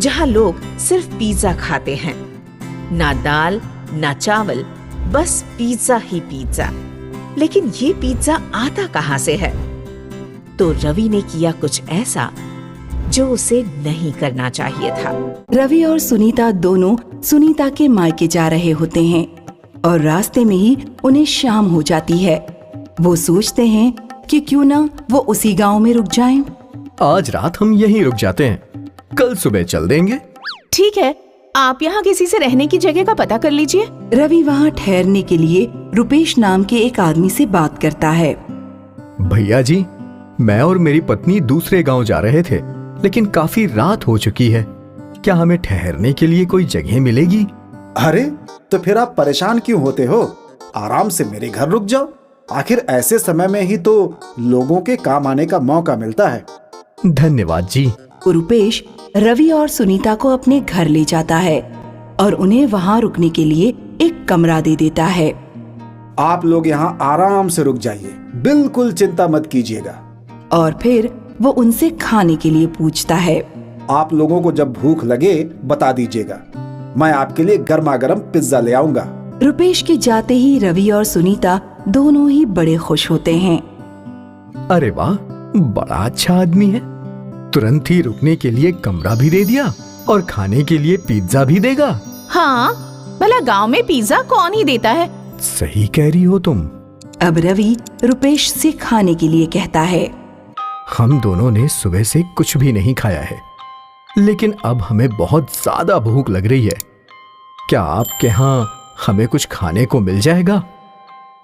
जहाँ लोग सिर्फ पिज्जा खाते हैं, ना दाल ना चावल, बस पिज्जा ही पिज्जा। लेकिन ये पिज्जा आता कहाँ से है? तो रवि ने किया कुछ ऐसा जो उसे नहीं करना चाहिए था। रवि और सुनीता दोनों सुनीता के मायके जा रहे होते हैं और रास्ते में ही उन्हें शाम हो जाती है। वो सोचते हैं कि क्यों ना वो उसी गांव में रुक जाएं। आज रात हम यहीं रुक जाते हैं, कल सुबह चल देंगे। ठीक है, आप यहाँ किसी से रहने की जगह का पता कर लीजिए। रवि वहाँ ठहरने के लिए रुपेश नाम के एक आदमी से बात करता है। भैया जी, मैं और मेरी पत्नी दूसरे गांव जा रहे थे, लेकिन काफी रात हो चुकी है। क्या हमें ठहरने के लिए कोई जगह मिलेगी? अरे तो फिर आप परेशान क्यों होते हो? आराम से मेरे घर रुक जाओ। आखिर ऐसे समय में ही तो लोगों के काम आने का मौका मिलता है। धन्यवाद जी। रुपेश रवि और सुनीता को अपने घर ले जाता है और उन्हें वहाँ रुकने के लिए एक कमरा दे देता है। आप लोग यहाँ आराम से रुक जाइए, बिल्कुल चिंता मत कीजिएगा। और फिर वो उनसे खाने के लिए पूछता है। आप लोगों को जब भूख लगे बता दीजिएगा, मैं आपके लिए गर्मा गर्म पिज्जा ले आऊंगा। रुपेश के जाते ही रवि और सुनीता दोनों ही बड़े खुश होते हैं। अरे वाह, बड़ा अच्छा आदमी है। तुरंत ही रुकने के लिए कमरा भी दे दिया और खाने के लिए पिज्जा भी देगा। हाँ, भला गांव में पिज्जा कौन ही देता है? सही कह रही हो तुम। अब रवि रुपेश से खाने के लिए कहता है। हम दोनों ने सुबह से कुछ भी नहीं खाया है, लेकिन अब हमें बहुत ज्यादा भूख लग रही है। क्या आपके यहाँ हमें कुछ खाने को मिल जाएगा?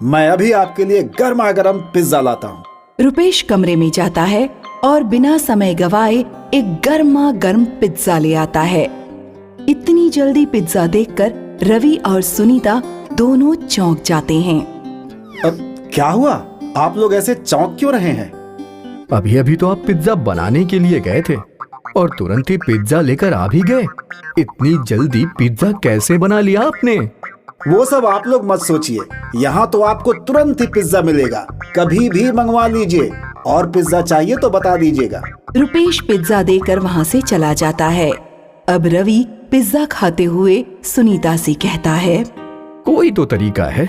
मैं अभी आपके लिए गर्मा गर्म पिज्जा लाता हूँ। रुपेश कमरे में जाता है और बिना समय गवाए एक गर्मा गर्म पिज्जा ले आता है। इतनी जल्दी पिज्जा देखकर रवि और सुनीता दोनों चौंक जाते हैं। अब क्या हुआ? आप लोग ऐसे चौंक क्यों रहे हैं? अभी अभी तो आप पिज्जा बनाने के लिए गए थे और तुरंत ही पिज्जा लेकर आ भी गए। इतनी जल्दी पिज्जा कैसे बना लिया आपने? वो सब आप लोग मत सोचिए, यहाँ तो आपको तुरंत ही पिज्जा मिलेगा। कभी भी मंगवा लीजिए, और पिज्जा चाहिए तो बता दीजिएगा। रुपेश पिज्जा देकर वहाँ से चला जाता है। अब रवि पिज्जा खाते हुए सुनीता से कहता है। कोई तो तरीका है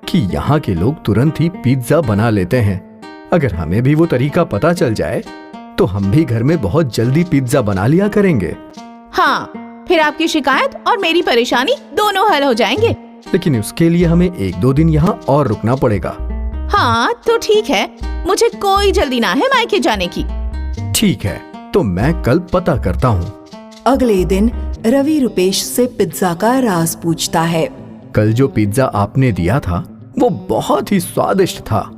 कि यहाँ के लोग तुरंत ही पिज्जा बना लेते हैं। अगर हमें भी वो तरीका पता चल जाए तो हम भी घर में बहुत जल्दी पिज्जा बना लिया करेंगे। हाँ, फिर आपकी शिकायत और मेरी परेशानी दोनों हल हो जाएंगे। लेकिन उसके लिए हमें 1-2 दिन यहाँ और रुकना पड़ेगा। हाँ तो ठीक है, मुझे कोई जल्दी ना है मायके जाने की। ठीक है, तो मैं कल पता करता हूँ। अगले दिन रवि रुपेश से पिज्जा का राज पूछता है। कल जो पिज्जा आपने दिया था वो बहुत ही स्वादिष्ट था।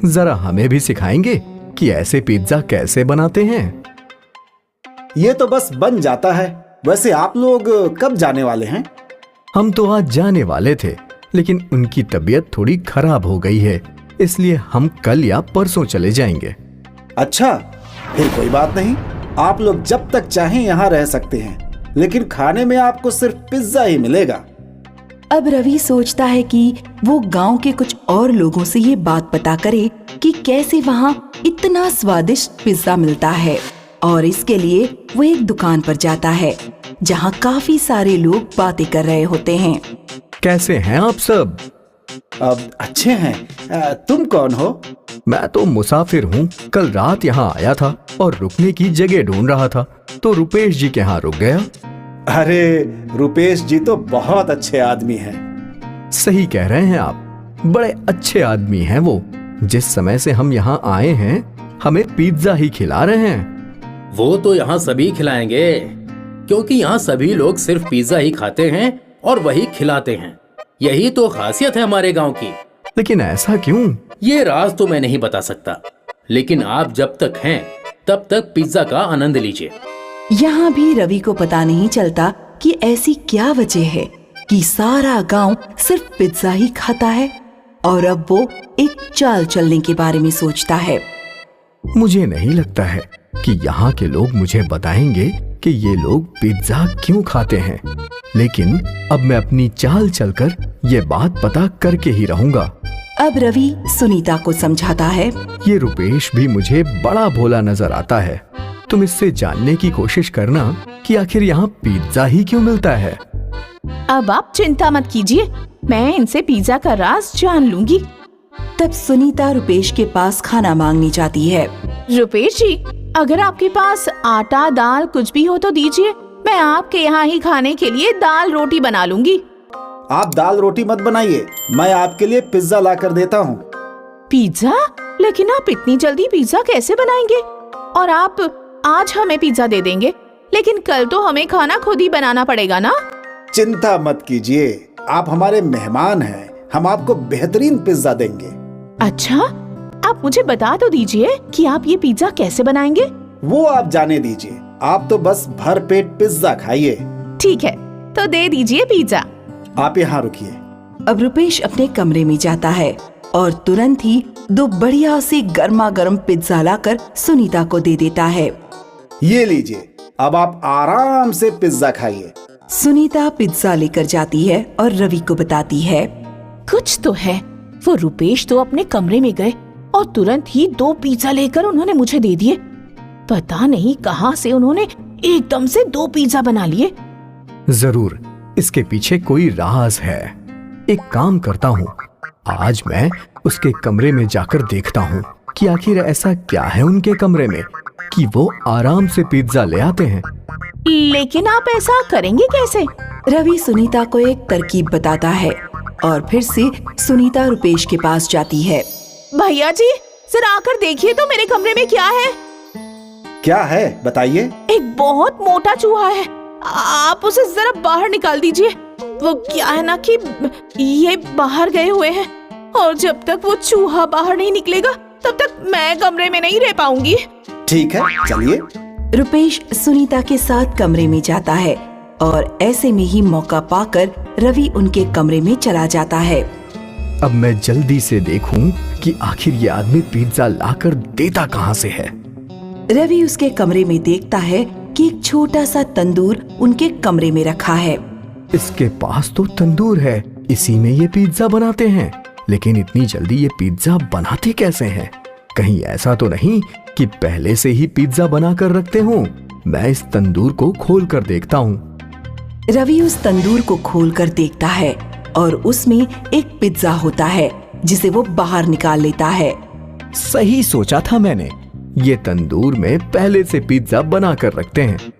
जरा हमें भी सिखाएंगे कि ऐसे पिज्जा कैसे बनाते हैं? ये तो बस बन जाता है। वैसे आप लोग कब जाने वाले हैं? हम तो आज जाने वाले थे, लेकिन उनकी तबीयत थोड़ी खराब हो गई है, इसलिए हम कल या परसों चले जाएंगे। अच्छा, फिर कोई बात नहीं। आप लोग जब तक चाहें यहाँ रह सकते हैं, लेकिन खाने में आपको सिर्फ पिज्जा ही मिलेगा। अब रवि सोचता है कि वो गांव के कुछ और लोगों से ये बात पता करे कि कैसे वहाँ इतना स्वादिष्ट पिज्जा मिलता है, और इसके लिए वो एक दुकान पर जाता है जहाँ काफी सारे लोग बातें कर रहे होते हैं। कैसे हैं आप सब? अब अच्छे हैं। तुम कौन हो? मैं तो मुसाफिर हूँ। कल रात यहाँ आया था और रुकने की जगह ढूंढ रहा था, तो रुपेश जी के यहाँ रुक गया। अरे रुपेश जी तो बहुत अच्छे आदमी हैं। सही कह रहे हैं आप, बड़े अच्छे आदमी हैं वो। जिस समय से हम यहाँ आए हैं हमें पिज्जा ही खिला रहे हैं। वो तो यहाँ सभी खिलाएंगे, क्योंकि यहाँ सभी लोग सिर्फ पिज्जा ही खाते हैं और वही खिलाते हैं। यही तो खासियत है हमारे गांव की। लेकिन ऐसा क्यों? ये राज तो मैं नहीं बता सकता, लेकिन आप जब तक हैं तब तक पिज्जा का आनंद लीजिए। यहाँ भी रवि को पता नहीं चलता कि ऐसी क्या वजह है कि सारा गांव सिर्फ पिज्जा ही खाता है, और अब वो एक चाल चलने के बारे में सोचता है। मुझे नहीं लगता है कि यहाँ के लोग मुझे बताएंगे कि ये लोग पिज्जा क्यों खाते हैं, लेकिन अब मैं अपनी चाल चलकर ये बात पता करके ही रहूंगा। अब रवि सुनीता को समझाता है। ये रुपेश भी मुझे बड़ा भोला नजर आता है, तुम इससे जानने की कोशिश करना कि आखिर यहाँ पिज्जा ही क्यों मिलता है। अब आप चिंता मत कीजिए, मैं इनसे पिज्जा का राज जान लूंगी। तब सुनीता रुपेश के पास खाना मांगने जाती है। रुपेश जी, अगर आपके पास आटा दाल कुछ भी हो तो दीजिए, मैं आपके यहाँ ही खाने के लिए दाल रोटी बना लूंगी। आप दाल रोटी मत बनाइए, मैं आपके लिए पिज्जा ला कर देता हूँ। पिज्जा? लेकिन आप इतनी जल्दी पिज्जा कैसे बनाएंगे? और आप आज हमें पिज्जा दे देंगे, लेकिन कल तो हमें खाना खुद ही बनाना पड़ेगा ना। चिंता मत कीजिए, आप हमारे मेहमान हैं, हम आपको बेहतरीन पिज्जा देंगे। अच्छा, आप मुझे बता तो दीजिए कि आप ये पिज्जा कैसे बनाएंगे। वो आप जाने दीजिए, आप तो बस भर पेट पिज्जा खाइए। ठीक है, तो दे दीजिए पिज्जा। आप यहाँ रुकिए। अब रुपेश अपने कमरे में जाता है और तुरंत ही 2 बढ़िया से गर्मा गर्म पिज्जा लाकर सुनीता को दे देता है। ये लीजिए, अब आप आराम से पिज्जा खाइए। सुनीता पिज्जा लेकर जाती है और रवि को बताती है। कुछ तो है, वो रुपेश तो अपने कमरे में गए और तुरंत ही 2 पिज्जा लेकर उन्होंने मुझे दे दिए। पता नहीं कहां से उन्होंने एकदम से 2 पिज्जा बना लिए। जरूर इसके पीछे कोई राज है। एक काम करता हूँ, आज मैं उसके कमरे में जाकर देखता हूँ कि आखिर ऐसा क्या है उनके कमरे में कि वो आराम से पिज्जा ले आते हैं। लेकिन आप ऐसा करेंगे कैसे? रवि सुनीता को एक तरकीब बताता है और फिर से सुनीता रुपेश के पास जाती है। भैया जी, जरा आकर देखिए तो मेरे कमरे में क्या है। क्या है बताइए। एक बहुत मोटा चूहा है, आप उसे जरा बाहर निकाल दीजिए। वो क्या है ना कि ये बाहर गए हुए हैं और जब तक वो चूहा बाहर नहीं निकलेगा तब तक मैं कमरे में नहीं रह पाऊंगी। ठीक है, चलिए। रुपेश सुनीता के साथ कमरे में जाता है और ऐसे में ही मौका पाकर रवि उनके कमरे में चला जाता है। अब मैं जल्दी से देखूं कि आखिर ये आदमी पिज्जा लाकर देता कहां से है। रवि उसके कमरे में देखता है कि एक छोटा सा तंदूर उनके कमरे में रखा है। इसके पास तो तंदूर है, इसी में ये पिज्जा बनाते हैं। लेकिन इतनी जल्दी ये पिज्जा बनाते कैसे हैं? कहीं ऐसा तो नहीं कि पहले से ही पिज्जा बना कर रखते हों। मैं इस तंदूर को खोल कर देखता हूँ। रवि उस तंदूर को खोल कर देखता है और उसमें एक पिज्जा होता है जिसे वो बाहर निकाल लेता है। सही सोचा था मैंने, ये तंदूर में पहले से पिज्जा बना कर रखते हैं।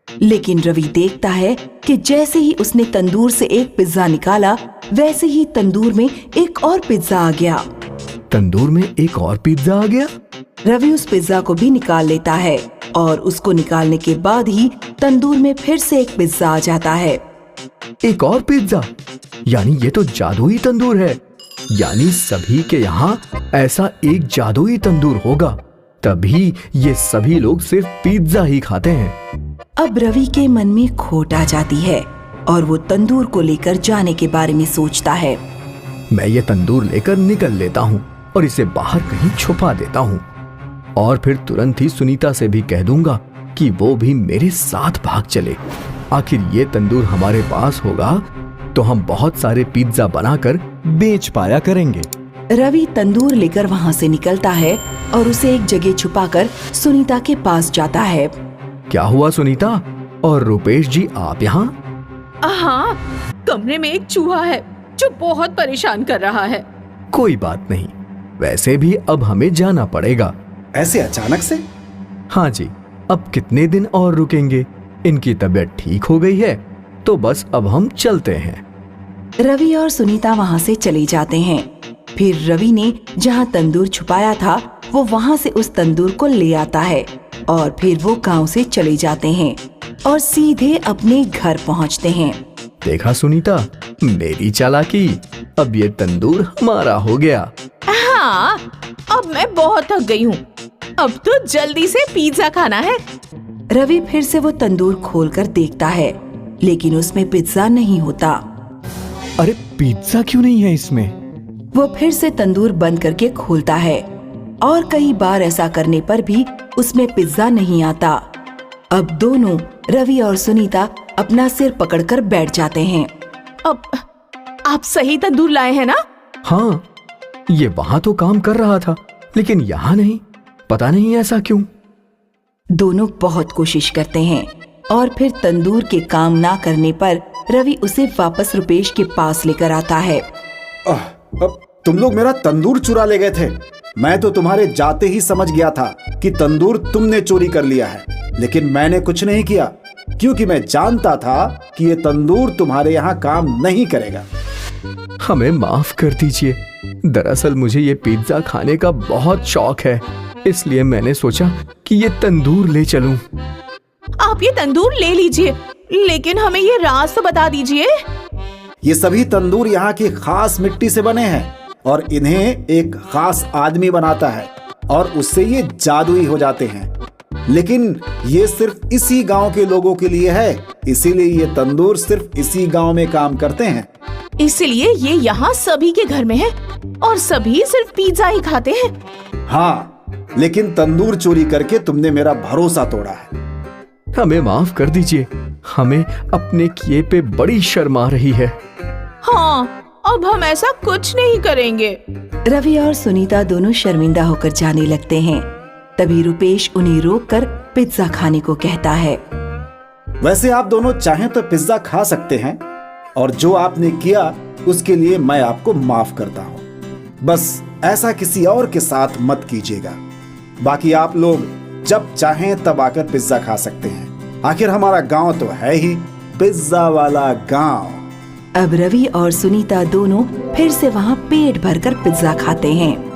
लेकिन रवि देखता है कि जैसे ही उसने तंदूर से एक पिज्जा निकाला वैसे ही तंदूर में एक और पिज्जा आ गया। तंदूर में एक और पिज्जा आ गया? रवि उस पिज्जा को भी निकाल लेता है और उसको निकालने के बाद ही तंदूर में फिर से एक पिज्जा आ जाता है। एक और पिज्जा? यानी ये तो जादुई तंदूर है। यानी सभी के यहाँ ऐसा एक जादुई तंदूर होगा, तभी ये सभी लोग सिर्फ पिज्जा ही खाते हैं। अब रवि के मन में खोट आ जाती है और वो तंदूर को लेकर जाने के बारे में सोचता है। मैं ये तंदूर लेकर निकल लेता हूँ और इसे बाहर कहीं छुपा देता हूँ और फिर तुरंत ही सुनीता से भी कह दूंगा कि वो भी मेरे साथ भाग चले। आखिर ये तंदूर हमारे पास होगा तो हम बहुत सारे पिज्जा बनाकर बेच पाया करेंगे। रवि तंदूर लेकर वहाँ से निकलता है और उसे एक जगह छुपाकर सुनीता के पास जाता है। क्या हुआ सुनीता? और रुपेश जी आप यहाँ? हाँ, कमरे में एक चूहा है जो बहुत परेशान कर रहा है। कोई बात नहीं, वैसे भी अब हमें जाना पड़ेगा। ऐसे अचानक से? हाँ जी, अब कितने दिन और रुकेंगे? इनकी तबीयत ठीक हो गई है तो बस अब हम चलते हैं। रवि और सुनीता वहाँ से चले जाते हैं। फिर रवि ने जहाँ तंदूर छुपाया था वो वहाँ से उस तंदूर को ले आता है और फिर वो गांव से चले जाते हैं और सीधे अपने घर पहुँचते हैं। देखा सुनीता, मेरी चालाकी, अब ये तंदूर हमारा हो गया। हाँ, अब मैं बहुत थक गई हूँ, अब तो जल्दी से पिज्जा खाना है। रवि फिर से वो तंदूर खोलकर देखता है लेकिन उसमें पिज्जा नहीं होता। अरे पिज्जा क्यों नहीं है इसमें? वो फिर से तंदूर बंद करके खोलता है और कई बार ऐसा करने पर भी उसमें पिज्जा नहीं आता। अब दोनों रवि और सुनीता अपना सिर पकड़कर बैठ जाते हैं। अब आप सही तंदूर लाए हैं ना? हाँ, ये वहाँ तो काम कर रहा था लेकिन यहाँ नहीं, पता नहीं ऐसा क्यों। दोनों बहुत कोशिश करते हैं और फिर तंदूर के काम ना करने पर रवि उसे वापस रुपेश के पास लेकर आता है। अब तुम लोग मेरा तंदूर चुरा ले गए थे। मैं तो तुम्हारे जाते ही समझ गया था कि तंदूर तुमने चोरी कर लिया है, लेकिन मैंने कुछ नहीं किया क्योंकि मैं जानता था कि ये तंदूर तुम्हारे यहाँ काम नहीं करेगा। हमें माफ कर दीजिए। दरअसल मुझे ये पिज्जा खाने का बहुत शौक है, इसलिए मैंने सोचा कि ये तंदूर ले चलूं। आप ये तंदूर ले लीजिए, लेकिन हमें ये राज तो बता दीजिए। ये सभी तंदूर यहाँ की खास मिट्टी से बने हैं और इन्हें एक खास आदमी बनाता है और उससे ये जादुई हो जाते हैं। लेकिन ये सिर्फ इसी गांव के लोगों के लिए है, इसीलिए ये तंदूर सिर्फ इसी गांव में काम करते हैं। इसलिए ये यहाँ सभी के घर में है और सभी सिर्फ पिज्जा ही खाते हैं। हाँ, लेकिन तंदूर चोरी करके तुमने मेरा भरोसा तोड़ा है। हमें माफ कर दीजिए, हमें अपने किए पे बड़ी शर्म आ रही है। हाँ, अब हम ऐसा कुछ नहीं करेंगे। रवि और सुनीता दोनों शर्मिंदा होकर जाने लगते हैं। तभी रुपेश उन्हें रोककर पिज्जा खाने को कहता है। वैसे आप दोनों चाहें तो पिज्जा खा सकते हैं और जो आपने किया उसके लिए मैं आपको माफ करता हूँ। बस ऐसा किसी और के साथ मत कीजिएगा। बाकी आप लोग जब चाहें तब आकर पिज्जा खा सकते हैं। आखिर हमारा गांव तो है ही पिज्जा वाला गांव। अब रवि और सुनीता दोनों फिर से वहाँ पेट भरकर पिज्जा खाते हैं।